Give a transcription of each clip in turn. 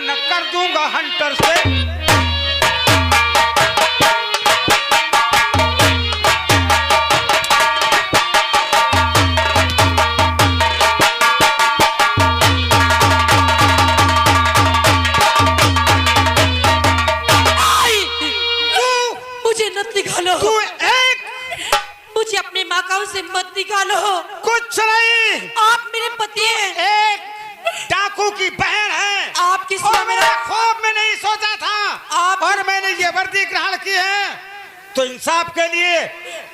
न कर दूंगा हंटर से। मुझे अपने मकान से मत निकालो। कुछ नहीं, आप मेरे पति हैं। एक डाकू की बहन है। आपकी सिवा मेरा ख्वाब में नहीं सोचा था और मैंने ये वर्दी ग्रहण की है तो इंसाफ के लिए,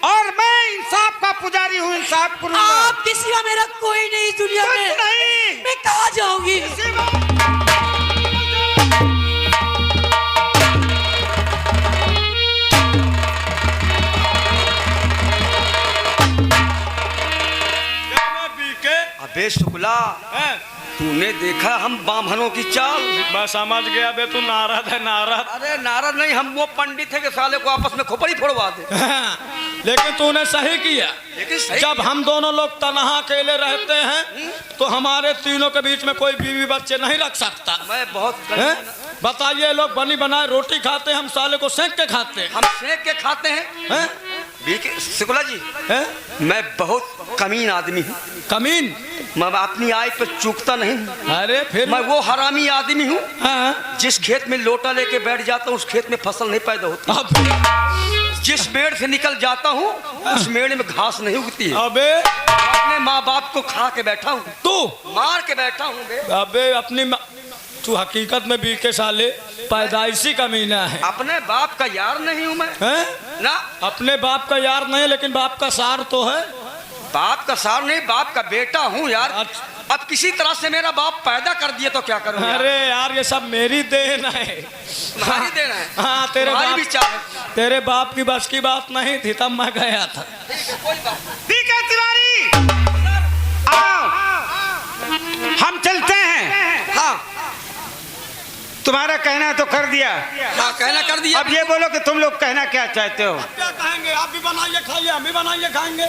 और मैं इंसाफ का पुजारी हूँ, इंसाफ करूंगा। आपके सिवा मेरा कोई नहीं दुनिया में। नहीं, मैं कहाँ जाऊंगी? अबे शुक्ला, तूने देखा हम बामहनों की चाल? मैं समझ गया बे, तू नारद है नारद। अरे नारद नहीं, हम वो पंडित है कि साले को आपस में खोपड़ी फोड़वा दे। लेकिन तूने सही किया। लेकिन सही जब हम दोनों लोग तनहा अकेले रहते हैं तो हमारे तीनों के बीच में कोई बीवी बच्चे नहीं रख सकता। मैं बहुत बताइए, लोग बनी बनाए रोटी खाते हैं, हम साले को सेंक के खाते हैं। हम सेंक के खाते हैं। शुक्ला जी, मैं बहुत कमीन आदमी हूँ। कमीन? मैं अपनी आय पर चूकता नहीं। अरे फिर मैं वो हरामी आदमी हूँ जिस खेत में लोटा लेके बैठ जाता हूँ उस खेत में फसल नहीं पैदा होती। जिस पेड़ से निकल जाता हूँ उस मेड़ में घास नहीं उगती है। अबे अपने माँ बाप को खा के बैठा हूँ, तू मार के बैठा हूँ। अबे अपनी तू हकीकत में बीके साले पैदाइशी कमीना है। अपने बाप का यार नहीं हूँ मैं ना। अपने बाप का यार नहीं, लेकिन बाप का सार तो है। बाप का सार नहीं, बाप का बेटा हूँ यार। अब किसी तरह से मेरा बाप पैदा कर दिए तो क्या करूँ? अरे यार ये सब मेरी देन है। तुम्हारी देन है? हाँ, तेरे बाप की बस की बात नहीं थी, तब मैं गया था। ठीक है तिवारी, आओ हम चलते हैं। हाँ, तुम्हारा कहना तो कर दिया। हाँ, कहना कर दिया। अब ये बोलो कि तुम लोग कहना क्या चाहते हो? क्या कहेंगे? आप भी बनाइए खाइए, हम भी बनाइए खाएंगे।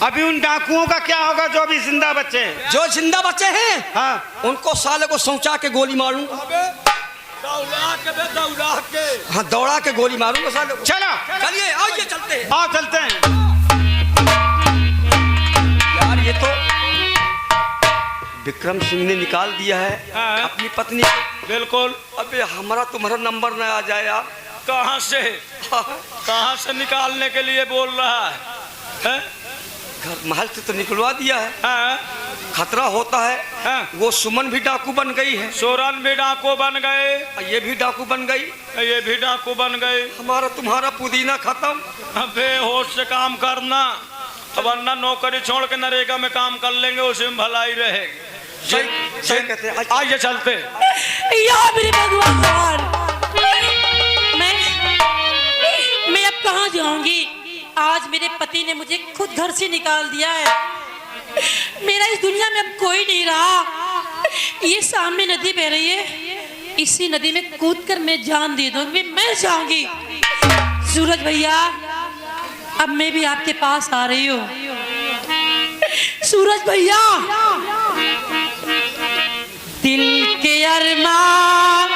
अभी उन डाकुओं का क्या होगा जो अभी जिंदा बचे? जो जिंदा बचे हैं, हाँ, उनको साले को सोचा के गोली मारूंगा। हाँ, दौड़ा के गोली मारूंगा साले को। चलो चलिए, आइए चलते हैं। आओ चलते हैं। यार ये तो विक्रम सिंह ने निकाल दिया है अपनी पत्नी को। बिल्कुल। अबे हमारा तुम्हारा नंबर न आ जाए यार। कहाँ से? कहाँ से निकालने के लिए बोल रहा है? घर महल से तो निकलवा दिया है। खतरा होता है। वो सुमन भी डाकू बन गई है, सोरन भी डाकू बन गए, ये भी डाकू बन गई, ये भी डाकू बन गए। हमारा तुम्हारा पुदीना खत्म। अबे होश से काम करना, वरना नौकरी छोड़ के नरेगा में काम कर लेंगे, उसी में भलाई रहेगी। सही कहते हैं। आइए चलते। या मेरे भगवान, मैं अब कहाँ जाऊंगी? आज मेरे पति ने मुझे खुद घर से निकाल दिया है। मेरा इस दुनिया में अब कोई नहीं रहा। ये सामने नदी बह रही है, इसी नदी में कूदकर मैं जान दे दूंगी, मैं जाऊंगी। सूरज भैया, अब मैं भी आपके पास आ रही हूँ। सूरज भैया, दिल के अरमान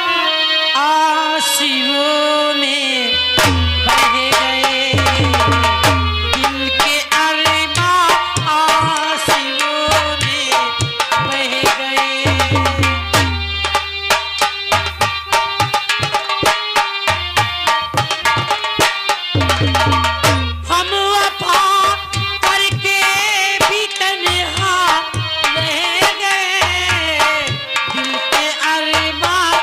आशियों में बह गए, दिल के अरमान आशियों में बह गए। हम वफा करके भी तन्हा रह गए, दिल के अरमान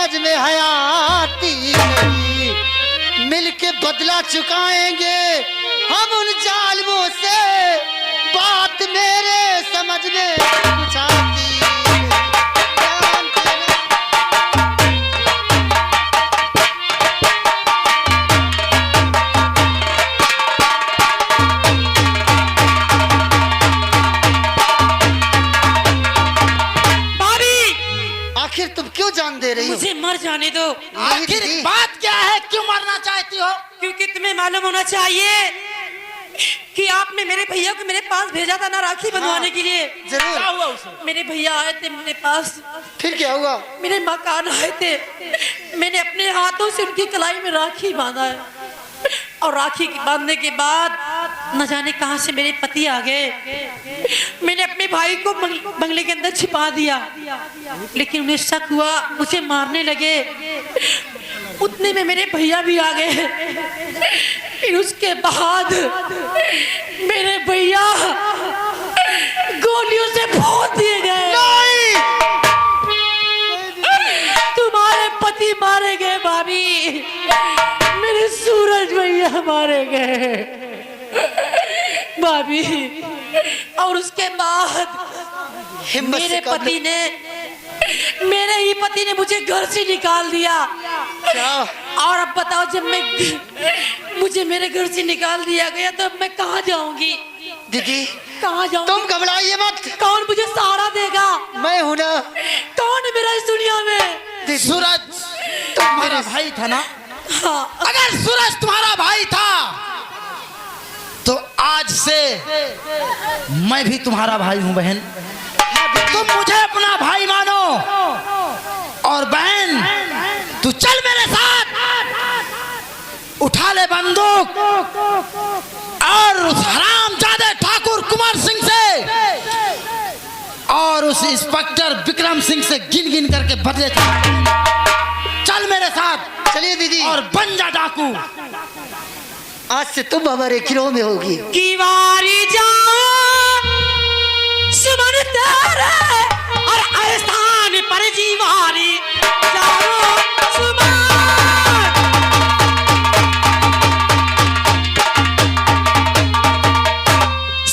समझ में हयाती नहीं, मिलके बदला चुकाएंगे हम उन जालिमों से, बात मेरे समझ में कुछ आती नहीं। आखिर तुम क्यों जान दे रही हो? मुझे मर जाने दो। आखिर बात क्या है, क्यों मरना चाहती हो? क्योंकि तुम्हें मालूम होना चाहिए कि आपने मेरे भैया को मेरे पास भेजा था ना राखी बंधवाने के लिए। जरूर। क्या हुआ उसे? मेरे भैया आए थे मेरे पास, फिर क्या हुआ? मेरे मकान आए थे, मैंने अपने हाथों से उनकी कलाई में राखी बांधा है, और राखी बांधने के बाद न जाने कहां से मेरे पति आ गए। मैंने अपने भाई को बंगले के अंदर छिपा दिया, लेकिन उन्हें शक हुआ, मुझे मारने लगे। उतने में मेरे भैया भी आ गए। फिर उसके बाद मेरे भैया गोलियों से भून दिए गए। तुम्हारे पति मारे गए भाभी, मेरे सूरज भैया मारे गए भाभी। और उसके बाद हिम्मत से मेरे ही पति ने मुझे घर से निकाल दिया। क्या? और अब बताओ, जब मुझे मेरे घर से निकाल दिया गया तो अब मैं कहाँ जाऊंगी? दीदी कहाँ जाऊंगी? तुम घबराइए मत, कौन मुझे सहारा देगा? मैं हूं ना। कौन है मेरा इस दुनिया में? दीदी सूरज तुम्हारा भाई था ना? हाँ। अगर सूरज तुम्हारा भाई था तो आज से मैं भी तुम्हारा भाई हूं बहन। तुम मुझे अपना भाई मानो, और बहन तू चल मेरे साथ, उठा ले बंदूक और उस हरामजादे ठाकुर कुंवर सिंह से और उस इंस्पेक्टर विक्रम सिंह से गिन गिन करके बदले चल मेरे साथ। चलिए दीदी, और बन जा डाकू। आज से तुम हमारे गिरोह में होगी। कीवारी जाओ सुमन तेरे और आस्थान पर जीवारी जाओ सुमन।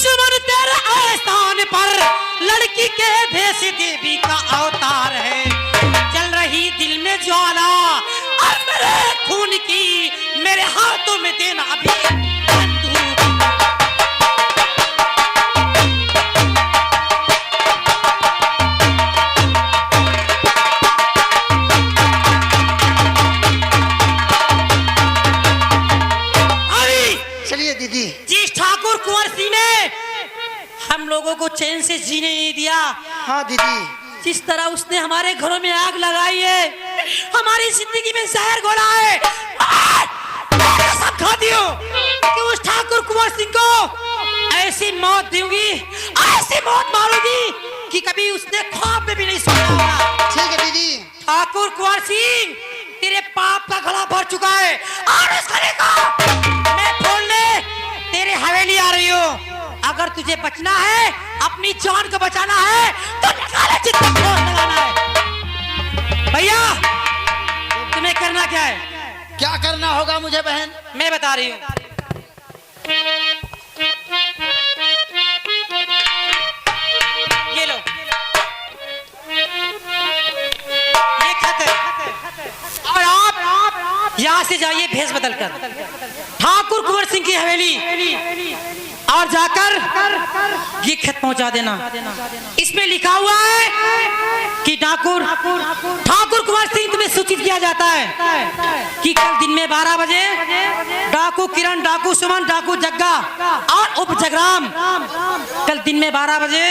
सुमन तेरे आस्थान पर लड़की के भेष देवी का अवतार है। चल रही दिल में ज्वाला और मेरे खून की मेरे हाथों में देना अभी बंदूक। चलिए दीदी। जिस ठाकुर कुंवर सिंह ने हम लोगों को चैन से जीने नहीं दिया, हाँ दीदी, जिस तरह उसने हमारे घरों में आग लगाई है, हमारी जिंदगी में जहर घोला है, सब खा दियो कि उस ठाकुर कुंवर सिंह को ऐसी मौत दूंगी, ऐसी मौत मारूंगी कि कभी उसने ख्वाब में भी नहीं सोचा होगा। ठीक है दीदी। ठाकुर कुंवर सिंह, तेरे पाप का गला भर चुका है और इस गले को मैं फोड़ने तेरे हवेली आ रही हूँ। अगर तुझे बचना है, अपनी जान को बचाना है तो निकाले जितना जोर लगाना है। भैया तुम्हें करना क्या है? क्या करना होगा मुझे बहन? मैं बता रही हूँ। ये लो, ये खत है, और आप यहाँ से जाइए भेष बदल कर ठाकुर कुंवर सिंह की हवेली, और जाकर ये खत पहुंचा देना। इसमें लिखा हुआ है कि ठाकुर कुंवर सिंह तुम्हें सूचित किया जाता है कि कल दिन में 12 बजे डाकू किरण, डाकू सुमन, डाकू जग्गा और उप जगराम, कल दिन में 12 बजे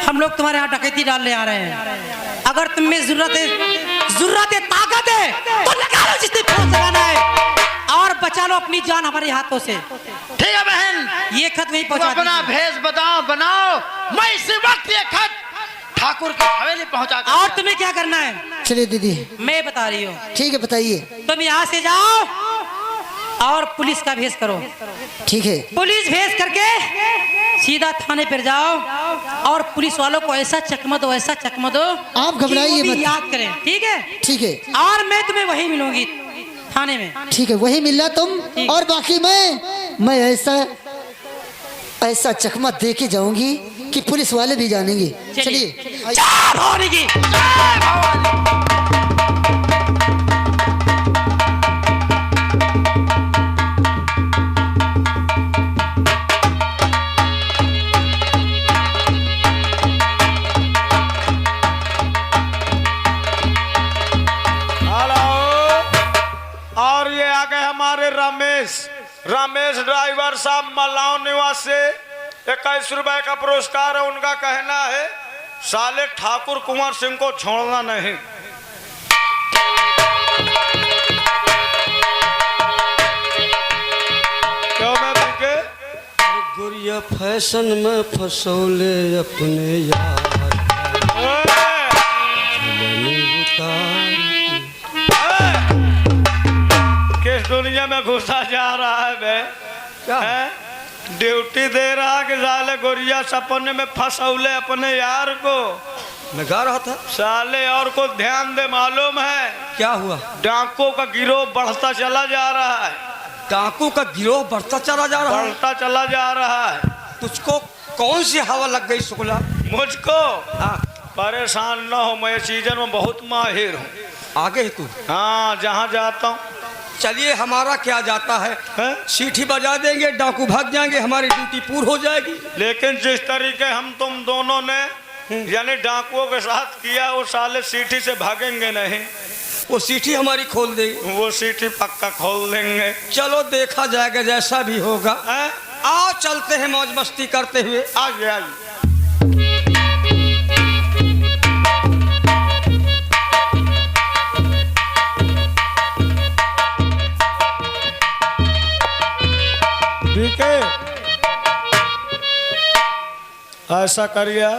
हम लोग तुम्हारे यहाँ डकैती डालने आ रहे हैं। अगर तुम में जरूरत है ताकत है तो लगा लो जिसने फोन लगाना है, और बचा लो अपनी जान हमारे हाथों से। ठीक है बहन, ये खत नहीं तुम पहुंचा अपना भेष बनाओ, मैं इसी वक्त ये खत ठाकुर की हवेली पहुंचा कर। और तुम्हें क्या करना है? चलिए दीदी। मैं बता रही हूँ। ठीक है, बताइए। तुम यहाँ से जाओ और पुलिस का भेष करो। ठीक है। पुलिस भेष करके सीधा थाने पर जाओ और पुलिस वालों को ऐसा चकमा दो, ऐसा चकमा दो आप कि घबराइए वो भी मत। याद करें, ठीक है? ठीक है और मैं तुम्हें वहीं मिलूंगी थाने में। ठीक है, वही मिलना तुम। ठीक। और बाकी मैं ऐसा चकमा दे के जाऊंगी कि पुलिस वाले भी जानेंगे। चलिए जय भवानी की। हेलो। और ये आ गए हमारे रमेश ड्राइवर साहब मलाव निवासी। 21 रुपए का पुरस्कार है। उनका कहना है साले ठाकुर कुंवर सिंह को छोड़ना नहीं। क्यों मैं बीके? गुड़िया फैशन में फसौले अपने यार किस दुनिया में घुसा जा रहा है बे? क्या? हैं? ड्यूटी दे रहा कि साले गुड़िया सपने में फंसौले अपने यार को। मैं गा रहा था। साले और को ध्यान दे, मालूम है क्या हुआ? डाकुओं का गिरोह बढ़ता चला जा रहा है। डाकू का गिरोह बढ़ता चला जा रहा है। बढ़ता चला जा रहा है। तुझको कौन सी हवा लग गई शुक्ला? मुझको हाँ, परेशान न हो, मैं सीजन में बहुत माहिर हूँ। आगे है तू। हाँ, जहाँ जाता हूँ। चलिए, हमारा क्या जाता है? हैं? सीटी बजा देंगे, डाकू भाग जाएंगे, हमारी ड्यूटी पूरी हो जाएगी। लेकिन जिस तरीके हम तुम दोनों ने यानी डाकुओं के साथ किया, वो साले सीटी से भागेंगे नहीं। वो सीटी हमारी खोल देगी। वो सीटी पक्का खोल देंगे। चलो देखा जाएगा, जैसा भी होगा। हैं? आओ चलते हैं मौज मस्ती करते हुए। आगे आगे। ठीक है, ऐसा करिए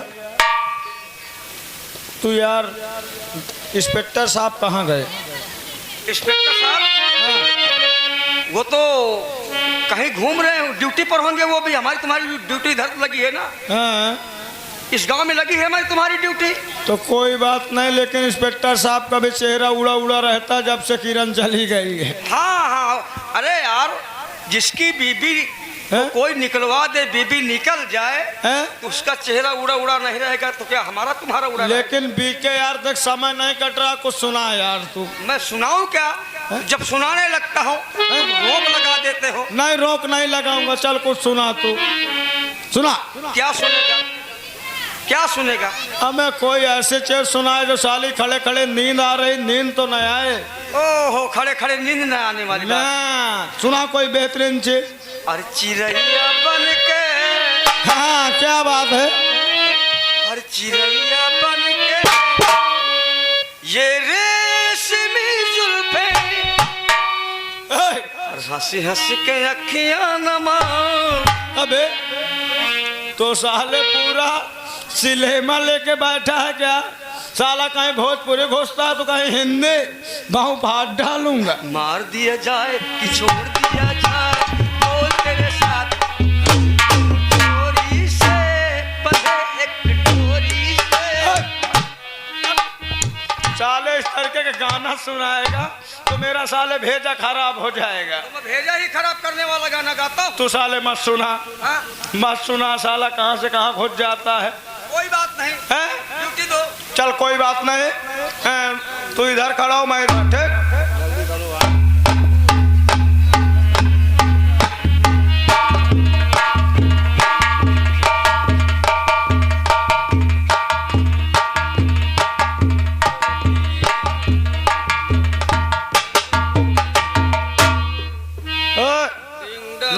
तू यार। इंस्पेक्टर साहब कहाँ गए? इंस्पेक्टर साहब वो तो कहीं घूम रहे हैं, ड्यूटी पर होंगे वो भी। हमारी तुम्हारी ड्यूटी इधर लगी है ना, हाँ, इस गांव में लगी है हमारी तुम्हारी ड्यूटी। तो कोई बात नहीं, लेकिन इंस्पेक्टर साहब का भी चेहरा उड़ा उड़ा रहता जब से किरण चली गई है। हाँ हाँ, अरे यार, जिसकी बीबी तो कोई निकलवा दे, बीबी निकल जाए हैं? तो उसका चेहरा उड़ा उड़ा नहीं रहेगा, तो क्या हमारा तुम्हारा उड़ा रहेगा? लेकिन बीके यार देख, समय नहीं कट रहा, कुछ सुना यार तू। मैं सुनाऊं क्या? जब सुनाने लगता हूँ रोक लगा देते हो। नहीं, रोक नहीं लगाऊंगा, चल कुछ सुना तू। सुना। क्या सुनेगा? क्या सुनेगा? हमें कोई ऐसे चीज सुनाए जो साली खड़े खड़े नींद आ रही, नींद तो नहीं आए। ओहो, खड़े खड़े नींद न आने वाली ना, बात। सुना कोई बेहतरीन चीज। अरे चिड़ैया बन के, हाँ, क्या बात है? हर चिड़ैया बन के ये रेशमी जुल्फे, और हंसी हंस के अखियां नमा। अबे तो साले पूरा सिलेमा लेके बैठा है क्या? साला कहीं भोजपुरी घुसता है तो कहीं हिंदी, बाहू फाट डालूंगा। मार दिया जाए कि छोड़ दिया जाए, बोल तेरे साथ डोरी से, बंधे एक डोरी से। साले इस तरीके के गाना सुनाएगा तो मेरा साले भेजा खराब हो जाएगा। मैं भेजा ही खराब करने वाला गाना गाता हूँ। तू साले मत सुना, हाँ? मत सुना, साला कहाँ से कहाँ घुस जाता है। कोई बात नहीं, हैं? ड्यूटी दो। चल कोई बात नहीं, हैं? तू इधर खड़ा हो, मैं इधर, ठीक?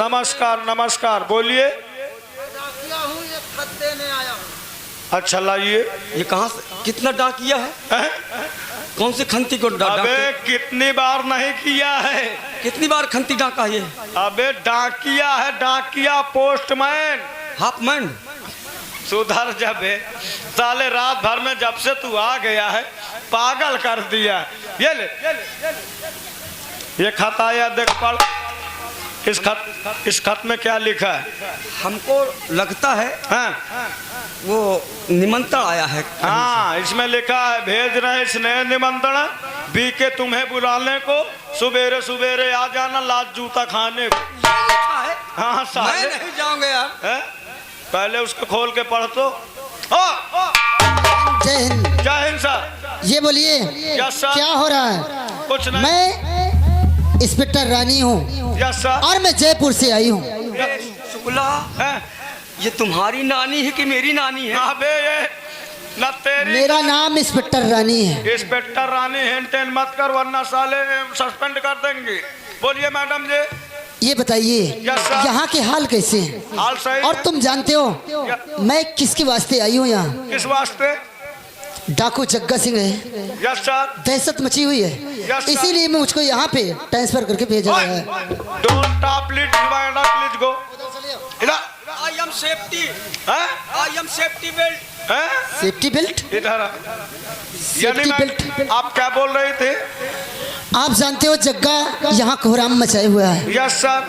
नमस्कार नमस्कार, बोलिए। अच्छा लाइए। ये कहाँ से, कितना डाकिया है? हैं? कौन से खंती को अबे कितनी बार नहीं किया है? कितनी बार खंती डाका ये? अबे डाकिया है, डाकिया, पोस्टमैन। हाफमैन। सुधर जबे, साले रात भर में जब से तू आ गया है पागल कर दिया। ये ले, ये खताया देख पढ़, इस खत में क्या लिखा है? हमको लगता है हाँ वो निमंत्रण आया है। हाँ, इसमें लिखा है भेज रहे स्नेह निमंत्रण बी के तुम्हें बुलाने को, सुबेरे सुबेरे आ जाना लात जूता खाने को। हाँ मैं साले नहीं जाऊंगा यार। हैं? पहले उसको खोल के पढ़ तो। जय हिंद। जय हिंद सर। ये बोलिए यस सर। क्या हो रहा है? कुछ नहीं। मैं इंस्पेक्टर रानी हूँ यस सर। और मैं जयपुर से आई हूँ। शुक्ला, हैं? ये तुम्हारी नानी है कि मेरी नानी है? अबे ये न तेरी मेरा नाम इंस्पेक्टर रानी है। इंस्पेक्टर रानी हेन मत कर वरना साले सस्पेंड कर देंगे। बोलिए मैडम जी। ये बताइए यस सर। यहाँ के हाल कैसे हैं? हाल सही और है? तुम जानते हो मैं किसके वास्ते आई हूँ यहाँ? किस वास्ते? डाकू जग्गा सिंह है, यस सर। दहशत मची हुई है, यस सर। इसीलिए मैं मुझको यहाँ पे ट्रांसफर करके भेजा गया है। Don't top please divide please go. इधर आई एम सेफ्टी, हैं? I am safety belt. हैं? Safety belt? इधर आ। यानी सेफ्टी मैं बेल्ट। आप क्या बोल रही थी? आप जानते हो जग्गा यहाँ कोहराम मचाए हुआ है, यस सर।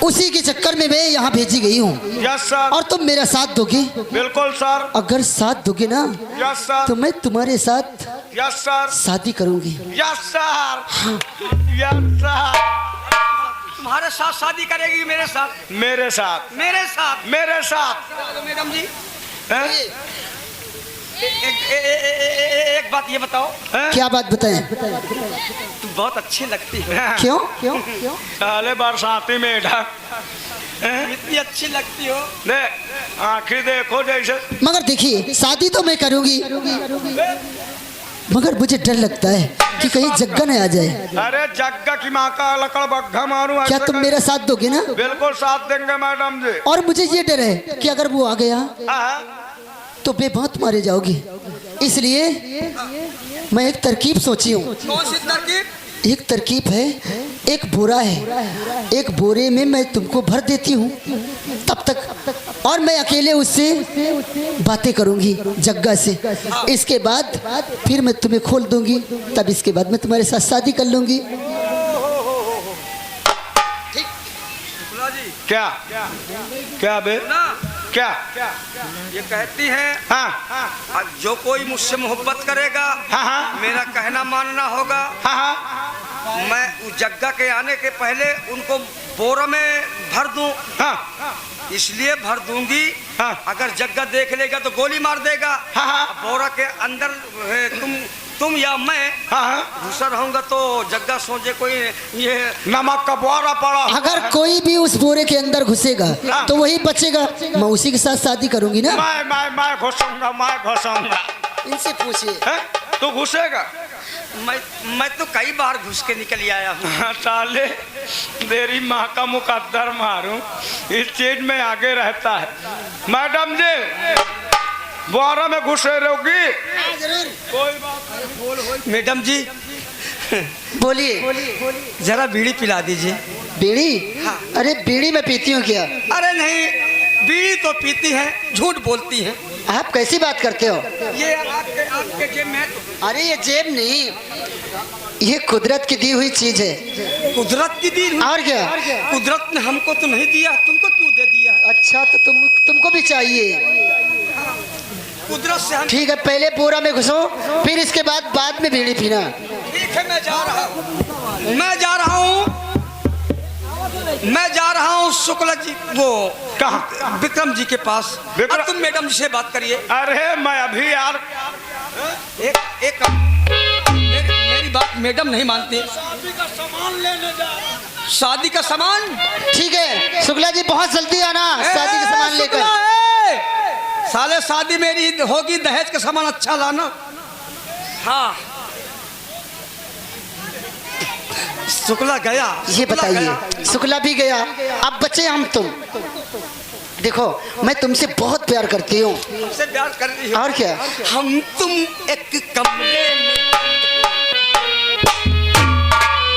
उसी के चक्कर में मैं यहाँ भेजी गई हूँ। Yes sir. और तुम मेरा साथ दोगे? बिल्कुल सर। अगर साथ दोगे ना यस सर। तो मैं तुम्हारे साथ यस सर। शादी करूंगी। Yes sir. Yes sir. तुम्हारे साथ शादी करेगी? मेरे साथ? मेरे साथ। मेरे साथ? मेरे साथ। चलो मैडम जी, हैं? एक बात ये बताओ, हैं? क्या बात बताएं? तुम बहुत अच्छी लगती हो। क्यों क्यों? साले बरसाती में ढक। हैं? इतनी अच्छी लगती हो। दे आंखें देखो जैसे। मगर देखिए शादी तो मैं करूंगी, मगर मुझे डर लगता है कि कहीं जग्गा न आ जाए। अरे जग्गा की माँ का लकड़ बग्घा मारू। क्या तुम मेरा साथ दोगे ना? बिल्कुल साथ देंगे मैडम जी। और मुझे ये डर है कि अगर वो आ गया हाँ? तो बेबात मारे जाओगी, इसलिए मैं एक तरकीब सोची हूँ। कौन सी तरकीब? एक तरकीब है, एक बोरा है, एक बोरे में मैं तुमको भर देती हूँ तब तक, और मैं अकेले उससे बातें करूँगी जग्गा से। इसके बाद फिर मैं तुम्हें खोल दूंगी, तब इसके बाद मैं तुम्हारे साथ शादी कर लूँगी। शुक्ला जी, क्या क्या बे? ना क्या? ये कहती है हाँ अब जो कोई मुझसे मोहब्बत करेगा, हाँ हाँ मेरा कहना मानना होगा। हाँ हाँ मैं उस जग्गा के आने के पहले उनको बोरा में भर दूं, हाँ इसलिए भर दूंगी। हाँ। अगर जग्गा देख लेगा तो गोली मार देगा। हाँ, हाँ। अब बोरा के अंदर तुम या मैं हाँ घुसा रहूंगा तो जग्गा सोचे कोई ये नमक का बोरा पड़ा। अगर कोई भी उस बोरे के अंदर घुसेगा तो वही बचेगा, मैं उसी के साथ शादी करूँगी ना। मैं घुसूंगा, मैं घुसूंगा। इनसे पूछिए। हैं? तू घुसेगा? मैं तो कई बार घुस के निकल आया हूँ। हाँ, साले तेरी माँ का मुकद्दर मारूं, इस चीज में आगे रहता है। मैडम जी बोरा में घुसे रहोगी? कोई बात। मैडम जी बोलिए। जरा बीड़ी पिला दीजिए। बीड़ी? अरे बीड़ी मैं पीती हूँ क्या? अरे नहीं, बीड़ी तो पीती है, झूठ बोलती है। आप कैसी बात करते हो? ये आपके जेब में। अरे ये जेब नहीं, ये कुदरत की दी हुई चीज है। कुदरत की दी हुई? और क्या? कुदरत ने हमको तो नहीं दिया, तुमको क्यों दे दिया? अच्छा तो तुमको भी चाहिए? कुदरत से हम। ठीक है, पहले बोरा में घुसो, फिर इसके बाद में बीड़ी पीना। ठीक है, मैं जा रहा हूँ, मैं जा रहा हूँ शुक्ला जी, वो कहाँ? विक्रम जी के पास। विक्रम? अब तुम मैडम जी से बात करिए। अरे मैं अभी यार एक मेरी बात मैडम नहीं मानती। शादी का सामान लेने जा रहा। शादी का सामान? ठीक है शुक्ला जी, बहुत जल्दी आना शादी का सामान लेकर। साले शादी मेरी होगी, दहेज का सामान अच्छा लाना। हाँ शुक्ला गया। ये बताइए, शुक्ला भी गया, अब बचे हम तुम। देखो मैं तुमसे बहुत प्यार करती हूँ। तुमसे प्यार कर रही हो? और क्या? हम तुम एक कमरे में।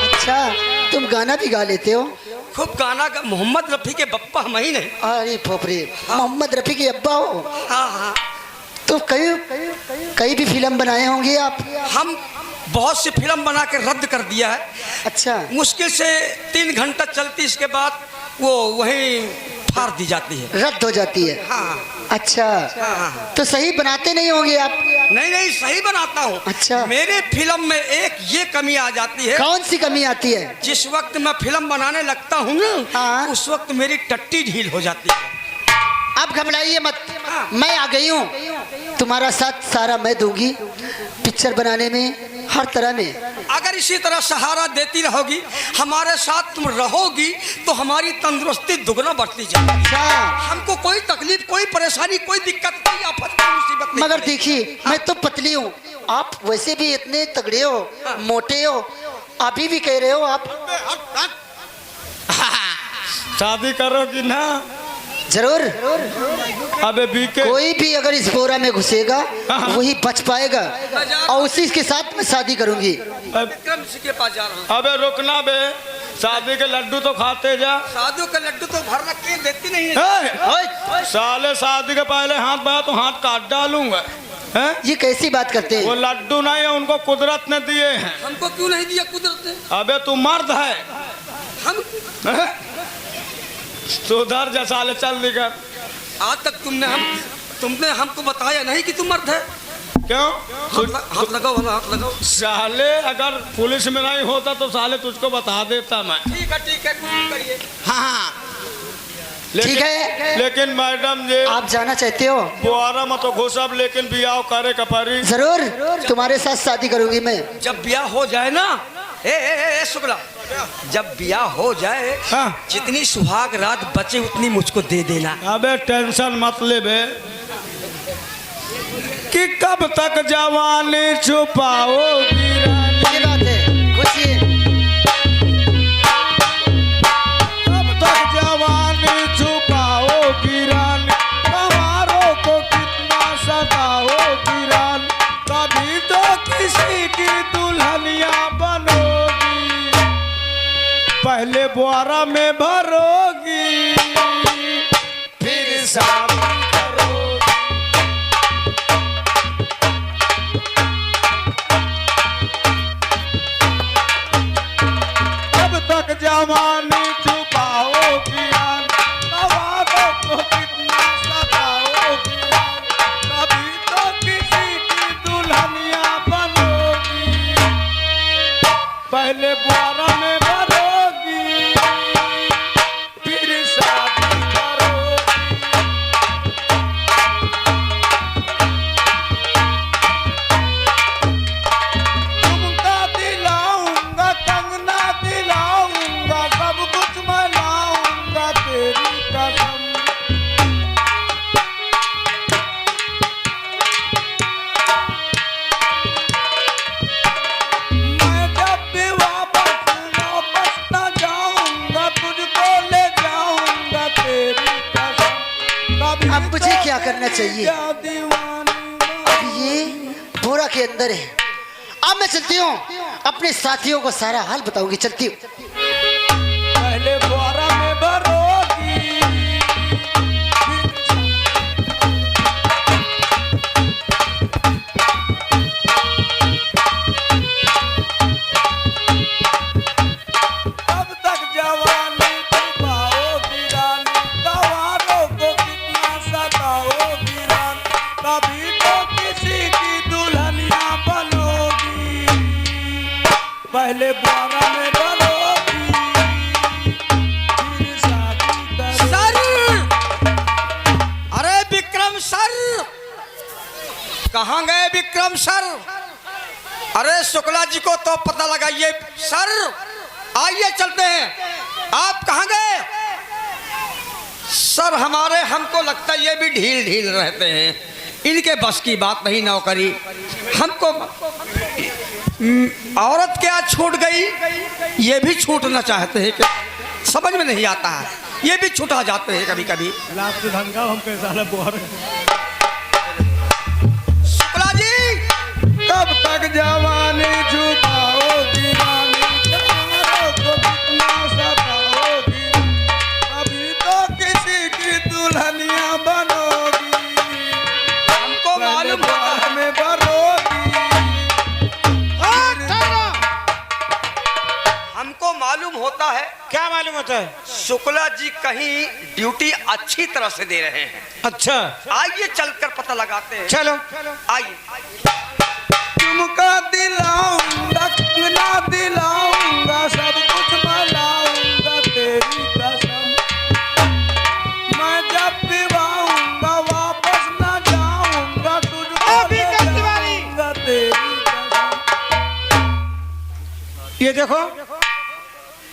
अच्छा तुम गाना भी गा लेते हो? खूब गाना का। मोहम्मद रफी के बप्पा हम ही नहीं। अरे बापरे, मोहम्मद रफी के अब्बा हो? हाँ हाँ। तो कई भी फिल्म बनाए होंगे आप? हम बहुत सी फिल्म बना के रद्द कर दिया है। अच्छा। मुश्किल से 3 घंटा चलती, इसके बाद वो वहीं फाड़ दी जाती है। रद्द हो जाती है। हाँ अच्छा, हाँ। तो सही बनाते नहीं होंगे आप? नहीं नहीं, सही बनाता हूँ। अच्छा। मेरे फिल्म में एक ये कमी आ जाती है, कौन सी कमी आती है? जिस वक्त मैं फिल्म बनाने लगता हूँ ना, हाँ। उस वक्त मेरी टट्टी ढील हो जाती है। आप घबराइए मत, मैं आ गई हूँ। तुम्हारा साथ सारा मैं दूंगी पिक्चर बनाने में, हर तरह में। अगर इसी तरह सहारा देती रहोगी, हमारे साथ तुम रहोगी, तो हमारी तंदुरुस्ती दुगना बढ़ती जाएगी। अच्छा, हमको कोई तकलीफ, कोई परेशानी, कोई दिक्कत, कोई आफत, कोई मुसीबत नहीं। मगर देखिए, मैं तो पतली हूँ, आप वैसे भी इतने तगड़े हो, मोटे हो, अभी भी कह रहे हो आप। शादी करोगी ना? जरूर। अबे बीके कोई भी अगर इस बोरा में घुसेगा वही बच पाएगा, और उसी के साथ मैं शादी करूंगी। विक्रम सिंह के पास जा रहा हूँ। अबे रुकना बे, शादी के लड्डू तो खाते जा। साधु का लड्डू तो भर रख के देती नहीं है। ए, साले शादी के पहले हाथ बढ़ा तो हाथ काट डालूंगा। हैं? ये कैसी बात करते वो हैं? लड्डू नहीं है, उनको कुदरत ने दिए हैं। हमको क्यों नहीं दिया कुदरत ने? अबे तू मर्द है, हम सुधर जा साले, चल निकल। आज तक तुमने हमको बताया नहीं कि तुम मर्द है। क्यों? हाथ लगाओ, हाथ लगाओ। साले अगर पुलिस में नहीं होता तो साले तुझको बता देता मैं। ठीक है, कुछ भी करिए। हाँ, लेकिन, ठीक है। लेकिन मैडम जी, आप जाना चाहते हो? बुआरा मत तो घुसब, लेकिन बियाह करे कपरी। जरूर, तुम्हारे साथ शादी करूंगी मैं। जब ब्याह हो जाए ना, ए शुक्ला, जब ब्याह हो जाए, हाँ। जितनी सुहाग रात बचे उतनी मुझको दे देना। अबे टेंशन मत ले बे, कि कब तक जवानी छुपाओगी रानी, ये बात है, पूछिए। कब तक जवानी छुपाओगी रानी, हमारों को कितना सताओगी रानी, कभी तो किसी की दुल्हनिया बनोगी, पहले बुआरा में भरोगी, फिर शादी करोगी। कब तक जवानी छुपाओगी रानी, हमारों को कितना सताओगी रानी, कभी तो किसी की दुल्हनिया बनोगी, पहले बुआरा में भरोगी, फिर शादी करोगी। झुमका दिलाऊंगा, कंगना दिलाऊंगा, सब कुछ मैं लाऊंगा तेरी कसम। मैं जब भी वापस न जाऊंगा, तुझको ले जाऊंगा तेरी कसम। कभी अब मुझे क्या करना चाहिए? क्या दीवानी अब ये बोरा के अंदर है। अब मैं चलती हूँ, अपने साथियों को सारा हाल बताऊंगी। चलती हूँ। पहले बुआरा में भरोगी, कब तक जवानी छुपाओगी रानी, गवारों को कितना सताओगी रानी, कभी तो किसी की दुल्हनिया बनोगी, पहले बुआरा में भरोगी, फिर शादी करोगी। सर, अरे विक्रम सर, कहाँ गए विक्रम सर? अरे शुक्ला जी को तो पता लगाइए सर। आइए चलते हैं। आप कहाँ गए सर? हमको लगता है ये भी ढील ढील रहते हैं, इनके बस की बात नहीं नौकरी। हमको औरत क्या छूट गई, ये भी छूटना चाहते हैं कि समझ में नहीं आता है, ये भी छूटा जाते हैं कभी कभी। शुक्ला जी, कब तक जवानी छुपाओगी रानी, गवारों को कितना सताओगी, कभी तो किसी की दुल्हनिया बनोगी, हमको मालूम होता है, बुआरा में भरोगी। हमको मालूम होता होता है? क्या मालूम होता है? शुक्ला जी कहीं ड्यूटी अच्छी तरह से दे रहे हैं। अच्छा आइए चलकर पता लगाते हैं। चलो। आइए। तुमका दिलाऊंगा, कंगना दिलाऊंगा, सब कुछ मलाऊंगा तेरी कसम। मैं जब पिवाऊंगा वापस न जाऊंगा, तुझको ले जाऊंगा तेरी कसम। ये देखो,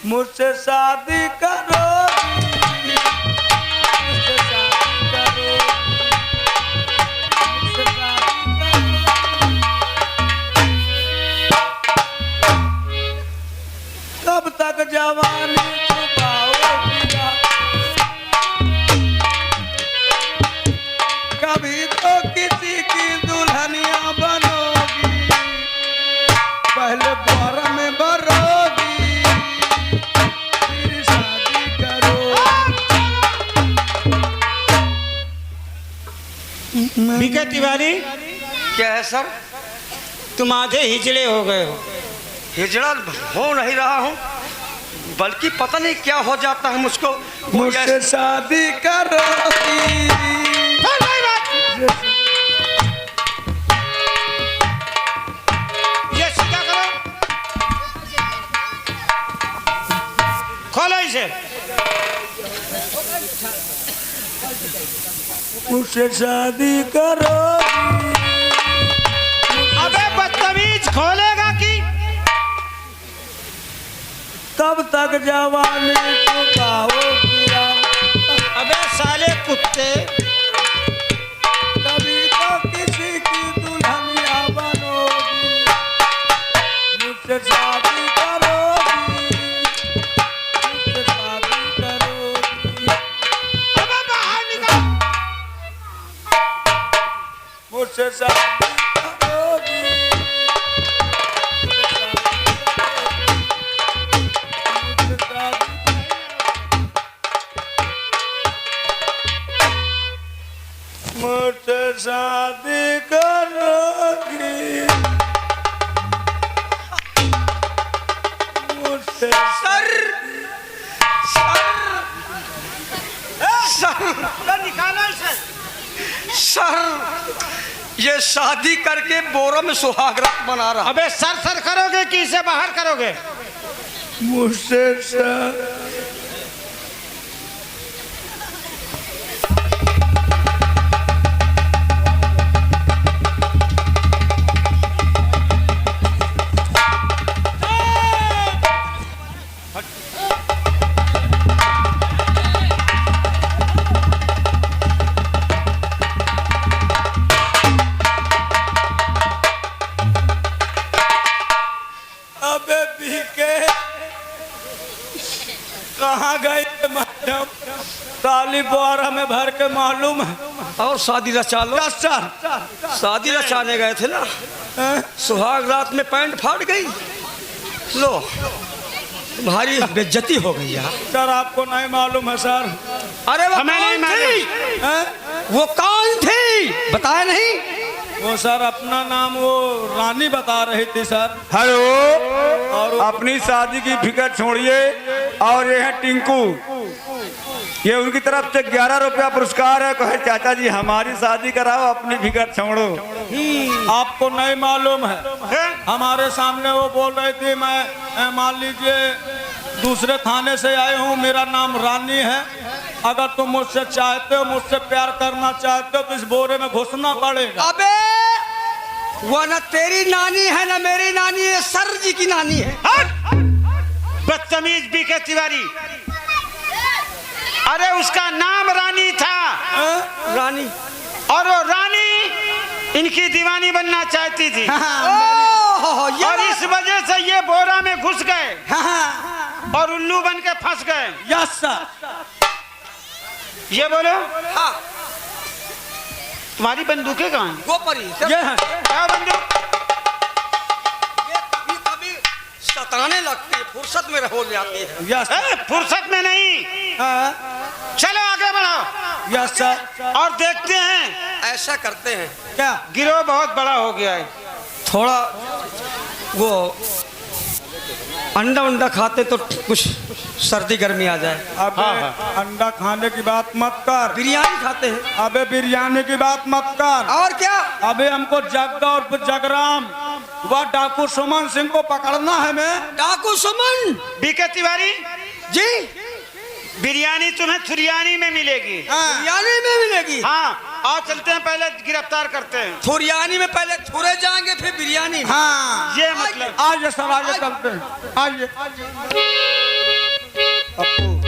मुझसे शादी करोगी, मुझसे शादी करोगी, मुझसे शादी करोगी। कब तक जवानी छुपाओगी, कभी तो किसी की दुल्हनिया बनोगी, पहले बारह में भरोगी, फिर शादी करोगी। बीके तिवारी, क्या है सर? तुम आधे हिजड़े हो गए हो। हिजड़ा हो नहीं रहा हूँ, बल्कि पता नहीं क्या हो जाता है मुझको। मुझसे शादी करोगी, ये सीधा करो, खोलो इसे। मुझसे शादी करोगी। अबे बदतमीज, खोलेगा कि? तब तक जवानी चुकाओगी, अबे साले कुत्ते, कभी तो किसी की दुल्हनिया बनोगी, मुझसे शादी करोगी, मुझसे शादी करोगी, अबे बाहर निकल। मुझसे शादी करोगी, मुझसे शादी मुझसे शादी करोगी, मुझसे सर, सर, निकालो इसे। सर, ये शादी करके बोरों में सुहागरात बना रहा। अबे सर सर करोगे कि इसे बाहर करोगे? मुझसे शादी अबे बीके कहाँ गए मैडम? ताली बोरा में भर के मालूम है। और शादी रचा लो। शादी रचाने गए थे ना, सुहाग रात में पैंट फाड़ गई। लो, तुम्हारी बेइज्जती हो गई यार। सर आपको नहीं मालूम है सर? अरे वो हमें नहीं कौन थी? हैं? वो कौन थी? बताया नहीं? वो सर अपना नाम वो रानी बता रही थी सर। हेलो, और अपनी शादी की फिक्र छोड़िए। और ये है टिंकू, ये उनकी तरफ से 11 रुपया पुरस्कार है। कहे चाचा जी हमारी शादी कराओ, अपनी फिक्र छोड़ो। आपको नहीं मालूम है? हमारे सामने वो बोल रही थी, मैं मान लीजिए दूसरे थाने से आए हूँ, मेरा नाम रानी है, अगर तुम मुझसे चाहते हो, मुझसे प्यार करना चाहते हो तो इस बोरे में घुसना पड़ेगा। अबे वो न तेरी नानी है न मेरी नानी है, सर जी की नानी है। बदतमीज बीके तिवारी, अरे उसका नाम रानी था। रानी? और वो रानी इनकी दीवानी बनना चाहती थी। ओह, और इस वजह से ये बोरा में घुस गए और उल्लू बन के फंस गए। Yes sir. ये बोलो, हाँ, तुम्हारी बंदूकें कहाँ हैं? गोपरी ये है क्या बंदूक? ये कभी कभी सताने लगती है, फुर्सत में हो जाती है। यस फुर्सत में नहीं। चलो आगे बढ़ो यस सर। और देखते हैं। ऐसा करते हैं, क्या? गिरोह बहुत बड़ा हो गया है। थोड़ा वो अंडा उंडा खाते तो कुछ सर्दी गर्मी आ जाए। अबे अंडा खाने की बात मत कर। बिरयानी खाते हैं। अबे बिरयानी की बात मत कर। और क्या? अबे हमको जग्गा और जगराम वह डाकू सुमन सिंह को पकड़ना है। मैं डाकू सुमन। बीके तिवारी जी, बिरयानी तुम्हें थुरियानी में मिलेगी। बिरयानी में मिलेगी। हाँ, आओ चलते हैं, पहले गिरफ्तार करते हैं। थुरियानी में पहले थुरे जाएंगे फिर बिरयानी में। हाँ, ये मतलब आइए सर, आइए चलते हैं, आइए। पप्पू